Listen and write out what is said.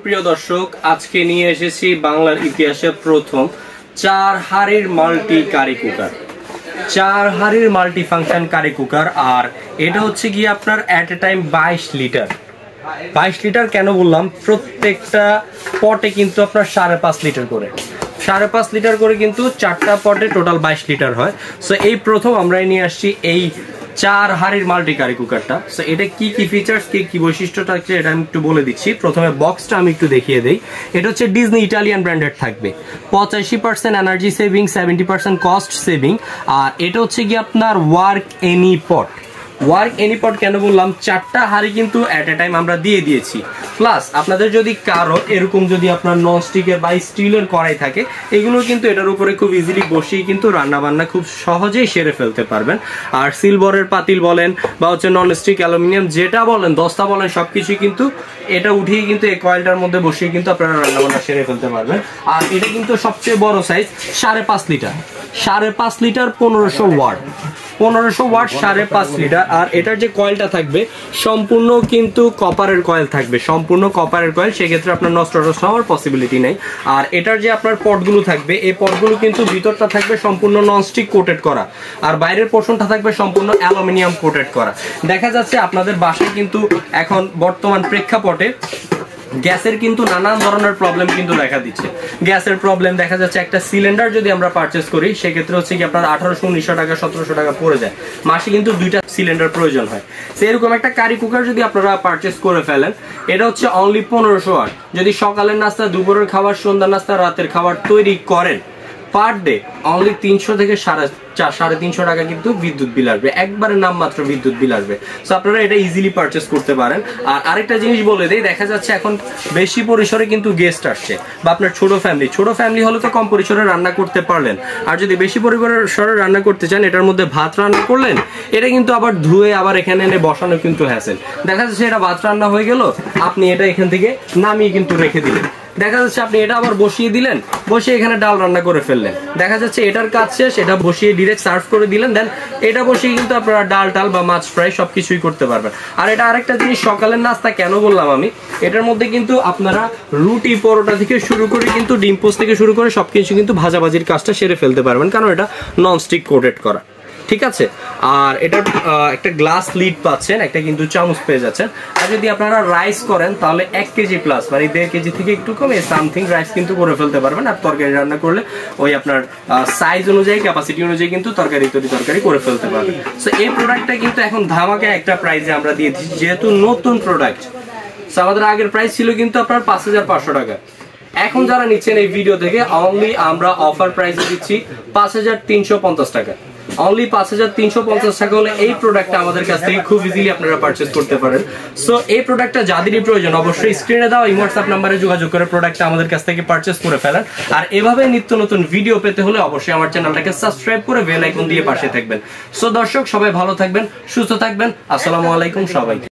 প্রিয় দর্শক, আজকে নিয়ে এসেছি বাংলার ইতিহাসে প্রথম 4 হাঁড়ির মাল্টি কারি কুকার। 4 হাঁড়ির মাল্টি ফাংশন কারি কুকার। আর এটা হচ্ছে গিয়ে আপনার at a time 22 litre. 22 litre কেন বললাম, প্রত্যেকটা পটে কিন্তু আপনার 5.5 লিটার করে, 5.5 লিটার করে কিন্তু 4টা পটে টোটাল 22 লিটার হয়। সো এই প্রথম আমরা নিয়ে আসছি এই 4 হাঁড়ির মাল্টি কারি কুকারটা। সো এটা কি কি ফিচার্স, কি বৈশিষ্ট্য থাকছে এটা আমি একটু বলে দিচ্ছি। প্রথমে বক্সটা আমি একটু দেখিয়ে দেই। এটা হচ্ছে ডিজনি ইটালিয়ান ব্র্যান্ডেড থাকবে, 85% এনার্জি সেভিং, 70% কস্ট সেভিং। আর এটা হচ্ছে কি আপনার ওয়ার্ক এনি পট। ওয়ার্ক এনি পট কেন বললাম, 4টা হাঁড়ি কিন্তু এট এ টাইম আমরা দিয়ে দিয়েছি। প্লাস আপনাদের যদি কারো এরকম যদি আপনার নন স্টিকের বা স্টিলের কড়াই থাকে, এগুলো কিন্তু এটার উপরে খুব ইজিলি বসিয়ে কিন্তু রান্না বান্না খুব সহজেই সেরে ফেলতে পারবেন। আর সিলভারের পাতিল বলেন বা হচ্ছে নন স্টিক অ্যালুমিনিয়াম যেটা বলেন, দস্তা বলেন, সবকিছুই কিন্তু এটা উঠিয়ে কিন্তু এই কয়েলটার মধ্যে বসিয়ে কিন্তু আপনারা রান্না বান্না সেরে ফেলতে পারবেন। আর এটা কিন্তু সবচেয়ে বড় size, 5.5 litre, 5.5 litre 1500 watt, 1500 watt 5.5 litre. আর এটার যে কয়েলটা থাকবে সম্পূর্ণ কিন্তু কপারের কয়েল থাকবে, সম্পূর্ণ কপারের কয়েল, সেক্ষেত্রে আপনার নষ্ট হওয়ার পসিবিলিটি নেই। আর এটার যে আপনার পটগুলো থাকবে, এই পটগুলো কিন্তু ভিতরটা থাকবে সম্পূর্ণ ননস্টিক কোটেড করা, আর বাইরের পোর্শনটা থাকবে সম্পূর্ণ অ্যালুমিনিয়াম কোটেড করা। দেখা যাচ্ছে আপনাদের বাসায় কিন্তু এখন বর্তমান প্রেক্ষাপটে গ্যাসের কিন্তু নানান ধরনের প্রবলেম কিন্তু দেখা দিচ্ছে। গ্যাসের প্রবলেম দেখা যাচ্ছে, একটা সিলিন্ডার যদি আমরা পারচেস করি সেক্ষেত্রে হচ্ছে কি আপনার 1800-1900 টাকা 1700 টাকা পড়ে যায়, মাসে কিন্তু 2টা সিলিন্ডার প্রয়োজন হয়। সেরকম একটা কারি কুকার যদি আপনারা পারচেস করে ফেলেন, এটা হচ্ছে অনলি 1500 ওয়াট। যদি সকালের নাস্তা, দুপুরের খাবার, সন্ধ্যার নাস্তা, রাতের খাবার তৈরি করেন, পার ডে অনলি 300 থেকে 350 টাকা কিন্তু বিদ্যুৎ বিল আসবে, একবারে নামমাত্র বিদ্যুৎ বিল আসবে। সো আপনারা এটা ইজিলি পারচেস করতে পারেন। আর আরেকটা জিনিস বলে দেই, দেখা যাচ্ছে এখন বেশি পরিসরে কিন্তু গেস্ট আসছে, বা আপনার ছোট ফ্যামিলি হলে তো কম পরিসরে রান্না করতে পারলেন। আর যদি বেশি পরিসরে রান্না করতে চান, এটার মধ্যে ভাত রান্না করলেন, এটা কিন্তু আবার ধুয়ে আবার এখানে এনে বসানো কিন্তু হ্যাসেল। দেখা যাচ্ছে এটা ভাত রান্না হয়ে গেল, আপনি এটা এখান থেকে নামিয়ে কিন্তু রেখে দিলেন। দেখা যাচ্ছে আপনি এটা আবার বসিয়ে দিলেন, বসিয়ে এখানে ডাল রান্না করে ফেললেন। দেখা যাচ্ছে এটার কাজ শেষ, এটা বসিয়ে ডিরেক্ট সার্ভ করে দিলেন, দেন এটা বসিয়ে কিন্তু আপনারা ডাল টাল বা মাছ ফ্রাই সবকিছুই করতে পারবেন। আর এটা আরেকটা জিনিস, সকালের নাস্তা কেন বললাম আমি, এটার মধ্যে কিন্তু আপনারা রুটি পরোটা থেকে শুরু করে কিন্তু ডিম পোস্ট থেকে শুরু করে সবকিছু কিন্তু ভাজাভাজির কাজটা সেরে ফেলতে পারবেন, কারণ এটা ননস্টিক কোটেড করা, ঠিক আছে। আর এটা একটা গ্লাস লিড পাচ্ছেন, একটা কিন্তু চামচ পেয়ে যাচ্ছেন। আর যদি আপনারা রাইস করেন তাহলে 1 কেজি প্লাস, মানে 1.5 কেজি থেকে একটু কমে সামথিং রাইস কিন্তু করে ফেলতে পারবেন। আর তরকারি রান্না করলে ওই আপনার সাইজ অনুযায়ী, ক্যাপাসিটি অনুযায়ী কিন্তু তরকারি করে ফেলতে পারবেন। সো এই প্রোডাক্টটা কিন্তু এখন ধামাকা একটা প্রাইসে আমরা দিয়ে দিচ্ছি, যেহেতু নতুন প্রোডাক্ট। সো আমাদের আগের প্রাইস ছিল কিন্তু আপনার 5500 টাকা। এখন যারা নিচ্ছেন এই ভিডিও থেকে, অনলি আমরা অফার প্রাইসে দিচ্ছি 5350 টাকা। অনলি 5350 টাকা হলে এই প্রোডাক্টটা আমাদের কাছ থেকে খুব ইজিলি আপনারা পারচেজ করতে পারেন। সো এই প্রোডাক্টটা যাদেরই প্রয়োজন, অবশ্যই স্ক্রিনে দেওয়া এই হোয়াটসঅ্যাপ নাম্বারে যোগাযোগ করে প্রোডাক্টটা আমাদের কাছ থেকে পারচেজ করে ফেলেন। আর এভাবে নিত্য নতুন ভিডিও পেতে হলে অবশ্যই আমার চ্যানেলটাকে সাবস্ক্রাইব করে বেল আইকন দিয়ে পাশে থাকবেন। সো দর্শক, সবাই ভালো থাকবেন, সুস্থ থাকবেন। আসসালামু আলাইকুম সবাইকে।